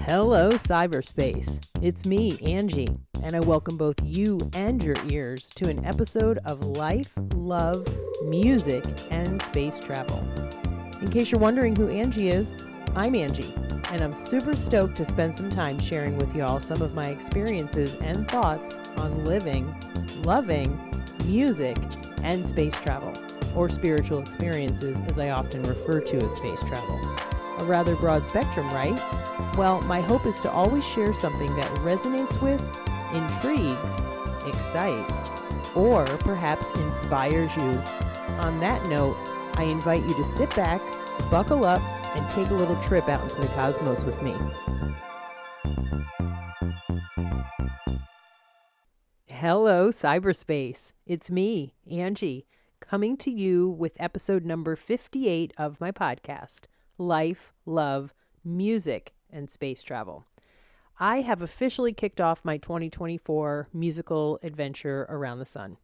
Hello, cyberspace. It's me, Angie, and I welcome both you and your ears to an episode of Life, Love, Music, and Space Travel. In case you're wondering who Angie is, I'm Angie, and I'm super stoked to spend some time sharing with y'all some of my experiences and thoughts on living, loving, music, and space travel, or spiritual experiences as I often refer to as space travel. A rather broad spectrum, right? Well, my hope is to always share something that resonates with, intrigues, excites, or perhaps inspires you. On that note, I invite you to sit back, buckle up, and take a little trip out into the cosmos with me. Hello, cyberspace. It's me, Angie, coming to you with episode number 58 of my podcast, Life, Love, Music, and Space Travel. I have officially kicked off my 2024 musical adventure around the sun.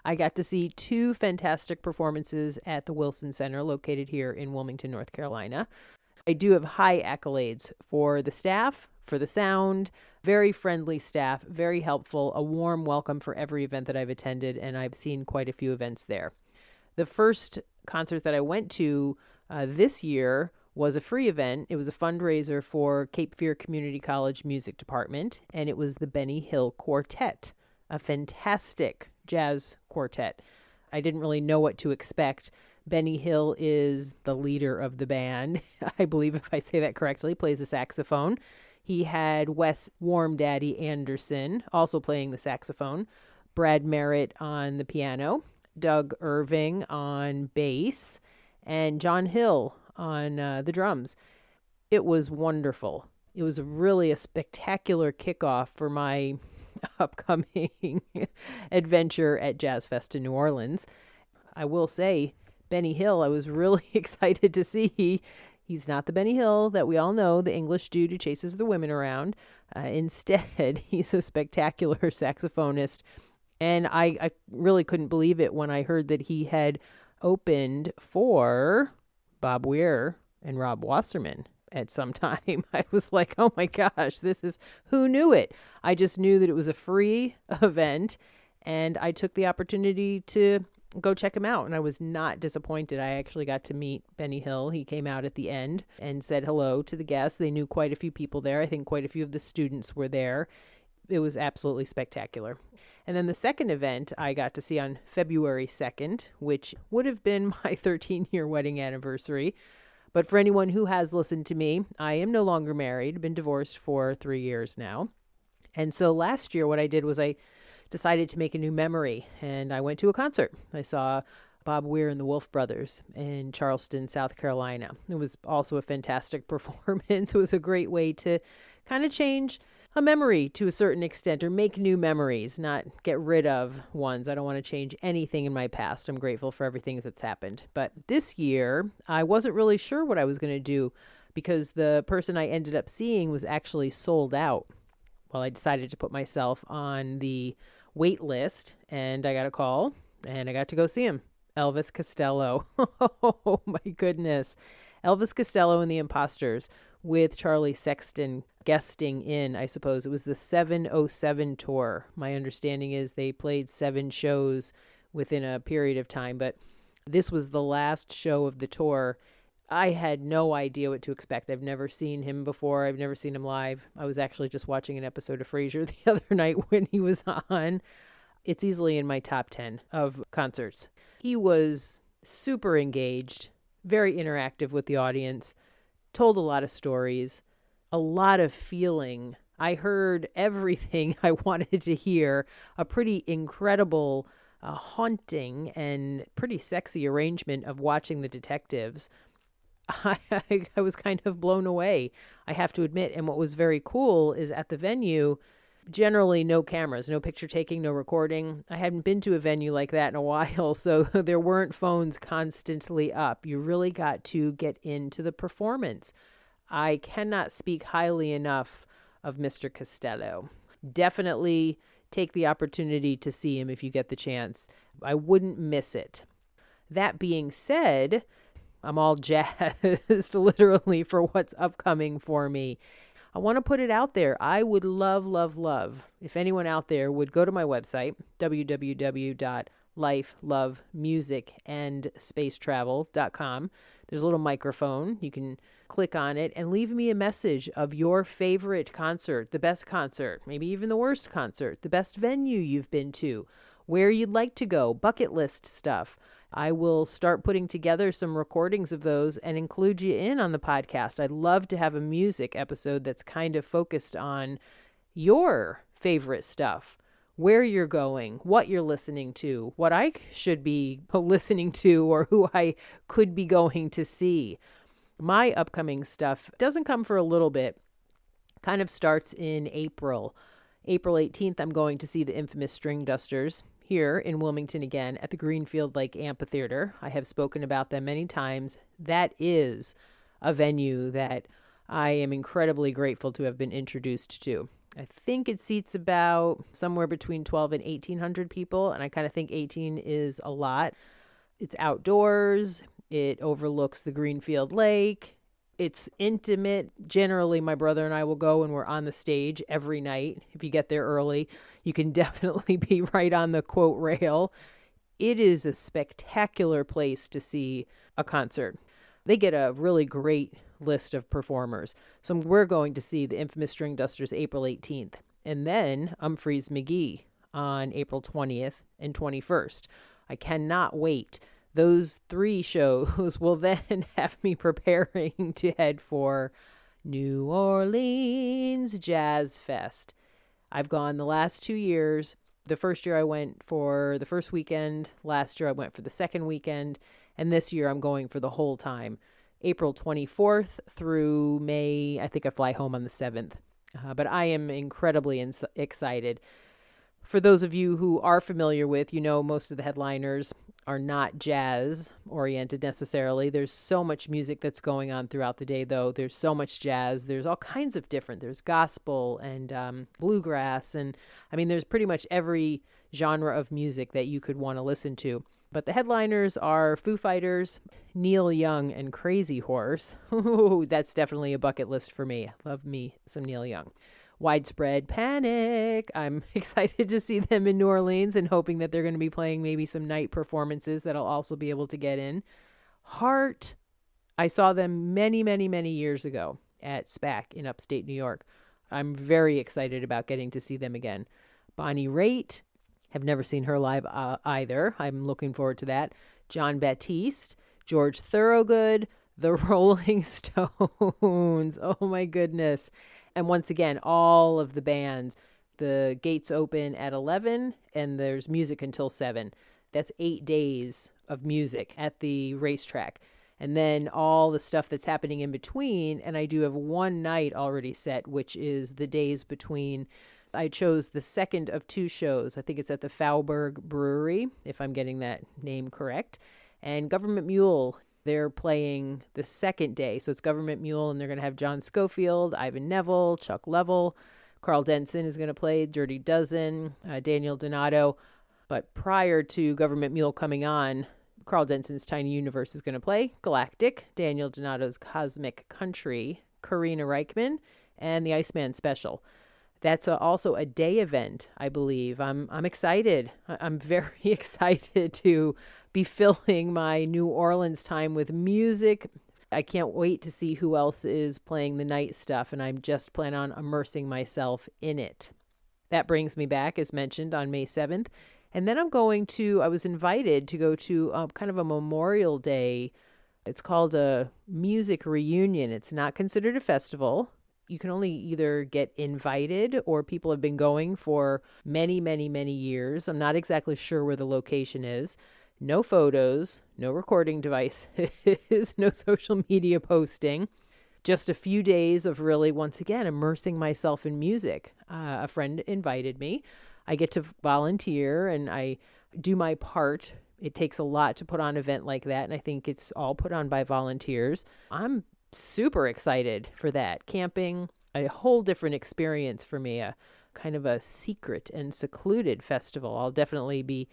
I got to see two fantastic performances at the Wilson Center located here in Wilmington, North Carolina. I do have high accolades for the staff, for the sound, very friendly staff, very helpful, a warm welcome for every event that I've attended, and I've seen quite a few events there. The first concert that I went to this year was a free event. It was a fundraiser for Cape Fear Community College Music Department, and it was the Benny Hill Quartet, a fantastic jazz quartet. I didn't really know what to expect. Benny Hill is the leader of the band. I believe, if I say that correctly, plays the saxophone. He had Wes Warm Daddy Anderson also playing the saxophone, Brad Merritt on the piano, Doug Irving on bass, and John Hill on the drums. It was wonderful. It was really a spectacular kickoff for my upcoming adventure at Jazz Fest in New Orleans. I will say, Benny Hill, I was really excited to see. He's not the Benny Hill that we all know, the English dude who chases the women around. Instead, he's a spectacular saxophonist. And I really couldn't believe it when I heard that he had opened for Bob Weir and Rob Wasserman at some time. I was like, oh my gosh, who knew it? I just knew that it was a free event, and I took the opportunity to go check him out, and I was not disappointed. I actually got to meet Benny Hill. He came out at the end and said hello to the guests. They knew quite a few people there. I think quite a few of the students were there. It was absolutely spectacular. And then the second event I got to see on February 2nd, which would have been my 13-year wedding anniversary. But for anyone who has listened to me, I am no longer married, been divorced for 3 years now. And so last year what I did was I decided to make a new memory, and I went to a concert. I saw Bob Weir and the Wolf Brothers in Charleston, South Carolina. It was also a fantastic performance. It was a great way to kind of change a memory to a certain extent, or make new memories, not get rid of ones. I don't want to change anything in my past. I'm grateful for everything that's happened. But this year, I wasn't really sure what I was going to do because the person I ended up seeing was actually sold out. Well, I decided to put myself on the wait list, and I got a call, and I got to go see him. Elvis Costello. Oh my goodness. Elvis Costello and The Imposters with Charlie Sexton guesting in, I suppose. It was the 707 tour. My understanding is they played 7 shows within a period of time, but this was the last show of the tour. I had no idea what to expect. I've never seen him before. I've never seen him live. I was actually just watching an episode of Frasier the other night when he was on. It's easily in my top 10 of concerts. He was super engaged, very interactive with the audience, told a lot of stories, a lot of feeling. I heard everything I wanted to hear, a pretty incredible, haunting, and pretty sexy arrangement of watching the detectives. I was kind of blown away, I have to admit. And what was very cool is at the venue, generally no cameras, no picture taking, no recording. I hadn't been to a venue like that in a while, so there weren't phones constantly up. You really got to get into the performance. I cannot speak highly enough of Mr. Costello. Definitely take the opportunity to see him if you get the chance. I wouldn't miss it. That being said, I'm all jazzed literally for what's upcoming for me. I want to put it out there. I would love, love, love if anyone out there would go to my website, www.lifelovemusicandspacetravel.com. There's a little microphone. You can click on it and leave me a message of your favorite concert, the best concert, maybe even the worst concert, the best venue you've been to, where you'd like to go, bucket list stuff. I will start putting together some recordings of those and include you in on the podcast. I'd love to have a music episode that's kind of focused on your favorite stuff, where you're going, what you're listening to, what I should be listening to, or who I could be going to see. My upcoming stuff doesn't come for a little bit, kind of starts in April. April 18th, I'm going to see the infamous String Dusters here in Wilmington again at the Greenfield Lake Amphitheater. I have spoken about them many times. That is a venue that I am incredibly grateful to have been introduced to. I think it seats about somewhere between 12 and 1,800 people, and I kind of think 18 is a lot. It's outdoors. It overlooks the Greenfield Lake. It's intimate. Generally, my brother and I will go and we're on the stage every night. If you get there early, you can definitely be right on the quote rail. It is a spectacular place to see a concert. They get a really great list of performers. So we're going to see the infamous String Dusters April 18th. And then Humphreys McGee on April 20th and 21st. I cannot wait. Those 3 shows will then have me preparing to head for New Orleans Jazz Fest. I've gone the last 2 years. The first year I went for the first weekend. Last year I went for the second weekend. And this year I'm going for the whole time. April 24th through May. I think I fly home on the 7th. But I am incredibly excited. For those of you who are familiar with, most of the headliners are not jazz oriented necessarily. There's so much music that's going on throughout the day, though. There's so much jazz. There's all kinds of different. There's gospel and bluegrass. And there's pretty much every genre of music that you could want to listen to. But the headliners are Foo Fighters, Neil Young, and Crazy Horse. Ooh, that's definitely a bucket list for me. Love me some Neil Young. Widespread Panic. I'm excited to see them in New Orleans and hoping that they're going to be playing maybe some night performances that I'll also be able to get in. Heart. I saw them many, many, many years ago at SPAC in upstate New York. I'm very excited about getting to see them again. Bonnie Raitt. Have never seen her live either. I'm looking forward to that. John Batiste. George Thorogood. The Rolling Stones. Oh my goodness. And once again, all of the bands, the gates open at 11 and there's music until 7. That's 8 days of music at the racetrack. And then all the stuff that's happening in between. And I do have one night already set, which is the days between. I chose the second of 2 shows. I think it's at the Faubourg Brewery, if I'm getting that name correct. And Government Mule. They're playing the second day. So it's Government Mule, and they're going to have John Scofield, Ivan Neville, Chuck Leavell. Carl Denson is going to play, Dirty Dozen, Daniel Donato. But prior to Government Mule coming on, Carl Denson's Tiny Universe is going to play, Galactic, Daniel Donato's Cosmic Country, Karina Reichman, and the Iceman Special. That's also a day event, I believe. I'm excited. I'm very excited to be filling my New Orleans time with music. I can't wait to see who else is playing the night stuff, and I'm just planning on immersing myself in it. That brings me back, as mentioned, on May 7th. And then I was invited to go to kind of a Memorial Day. It's called a music reunion. It's not considered a festival. You can only either get invited or people have been going for many, many, many years. I'm not exactly sure where the location is. No photos, no recording devices, no social media posting. Just a few days of really, once again, immersing myself in music. A friend invited me. I get to volunteer and I do my part. It takes a lot to put on an event like that, and I think it's all put on by volunteers. I'm super excited for that. Camping, a whole different experience for me, a kind of a secret and secluded festival. I'll definitely be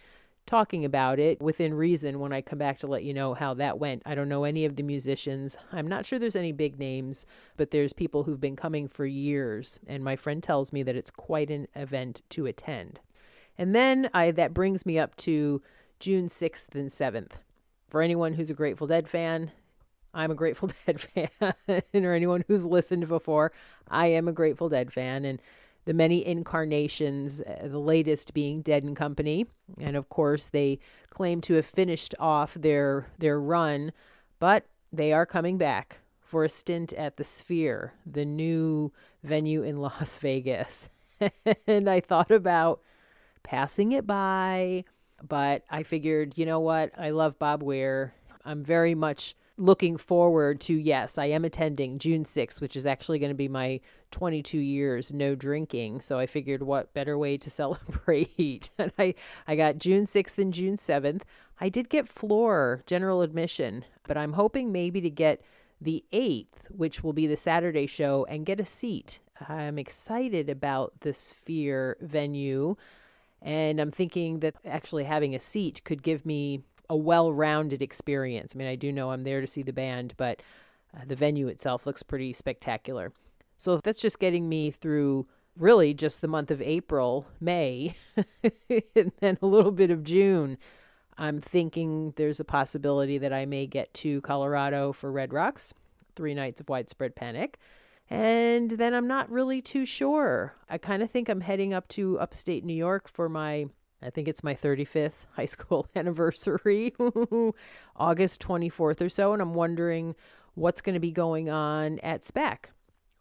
talking about it within reason when I come back to let you know how that went. I don't know any of the musicians. I'm not sure there's any big names, but there's people who've been coming for years, and my friend tells me that it's quite an event to attend. And then that brings me up to June 6th and 7th. For anyone who's a Grateful Dead fan, I'm a Grateful Dead fan. Or anyone who's listened before, I am a Grateful Dead fan. And the many incarnations, the latest being Dead and Company. And of course, they claim to have finished off their run, but they are coming back for a stint at the Sphere, the new venue in Las Vegas. And I thought about passing it by, but I figured, you know what? I love Bob Weir. I'm very much looking forward to, yes, I am attending June 6th, which is actually going to be my 22 years no drinking. So I figured what better way to celebrate. And I got June 6th and June 7th. I did get floor general admission, but I'm hoping maybe to get the 8th, which will be the Saturday show, and get a seat. I'm excited about the Sphere venue, and I'm thinking that actually having a seat could give me a well-rounded experience. I mean, I do know I'm there to see the band, but the venue itself looks pretty spectacular. So that's just getting me through really just the month of April, May, and then a little bit of June. I'm thinking there's a possibility that I may get to Colorado for Red Rocks, 3 nights of Widespread Panic. And then I'm not really too sure. I kind of think I'm heading up to upstate New York for I think it's my 35th high school anniversary, August 24th or so. And I'm wondering what's going to be going on at SPAC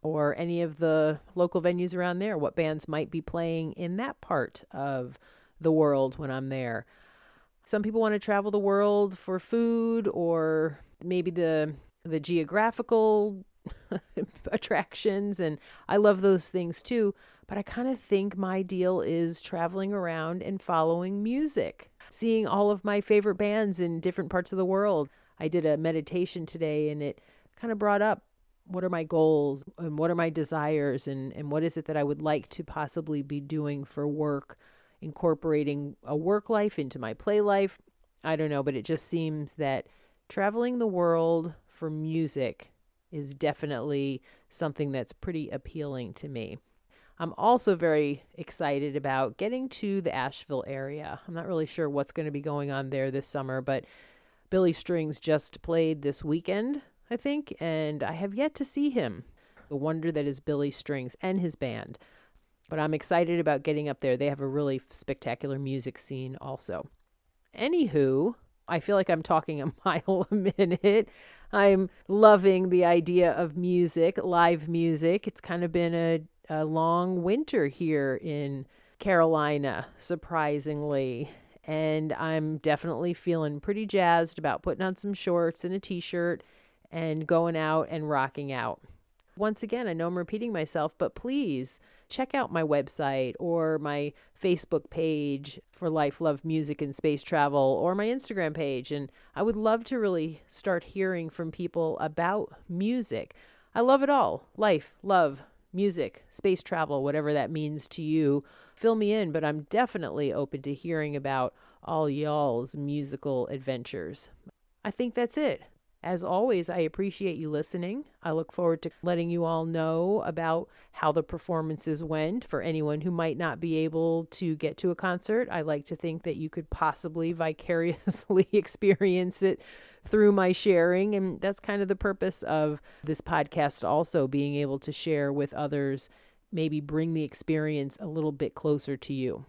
or any of the local venues around there, what bands might be playing in that part of the world when I'm there. Some people want to travel the world for food or maybe the geographical attractions, and I love those things too, but I kind of think my deal is traveling around and following music, seeing all of my favorite bands in different parts of the world. I did a meditation today, and it kind of brought up what are my goals and what are my desires, and what is it that I would like to possibly be doing for work, incorporating a work life into my play life. I don't know, but it just seems that traveling the world for music is definitely something that's pretty appealing to me. I'm also very excited about getting to the Asheville area. I'm not really sure what's going to be going on there this summer, but Billy Strings just played this weekend, I think, and I have yet to see him. The wonder that is Billy Strings and his band. But I'm excited about getting up there. They have a really spectacular music scene also. Anywho, I feel like I'm talking a mile a minute. I'm loving the idea of music, live music. It's kind of been a long winter here in Carolina, surprisingly. And I'm definitely feeling pretty jazzed about putting on some shorts and a t-shirt and going out and rocking out. Once again, I know I'm repeating myself, but please check out my website or my Facebook page for Life, Love, Music, and Space Travel, or my Instagram page. And I would love to really start hearing from people about music. I love it all. Life, love, music, space travel, whatever that means to you. Fill me in, but I'm definitely open to hearing about all y'all's musical adventures. I think that's it. As always, I appreciate you listening. I look forward to letting you all know about how the performances went. For anyone who might not be able to get to a concert, I like to think that you could possibly vicariously experience it through my sharing. And that's kind of the purpose of this podcast also, being able to share with others, maybe bring the experience a little bit closer to you.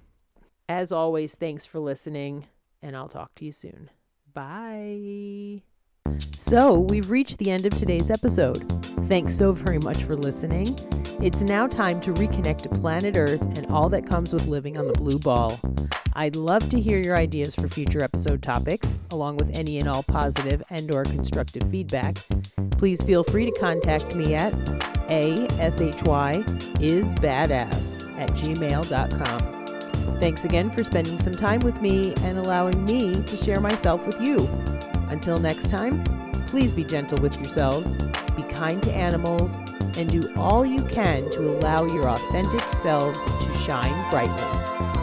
As always, thanks for listening, and I'll talk to you soon. Bye. So we've reached the end of today's episode. Thanks so very much for listening. It's now time to reconnect to planet Earth and all that comes with living on the blue ball. I'd love to hear your ideas for future episode topics, along with any and all positive and or constructive feedback. Please feel free to contact me at ashyisbadass@gmail.com. Thanks again for spending some time with me and allowing me to share myself with you. Until next time, please be gentle with yourselves, be kind to animals, and do all you can to allow your authentic selves to shine brightly.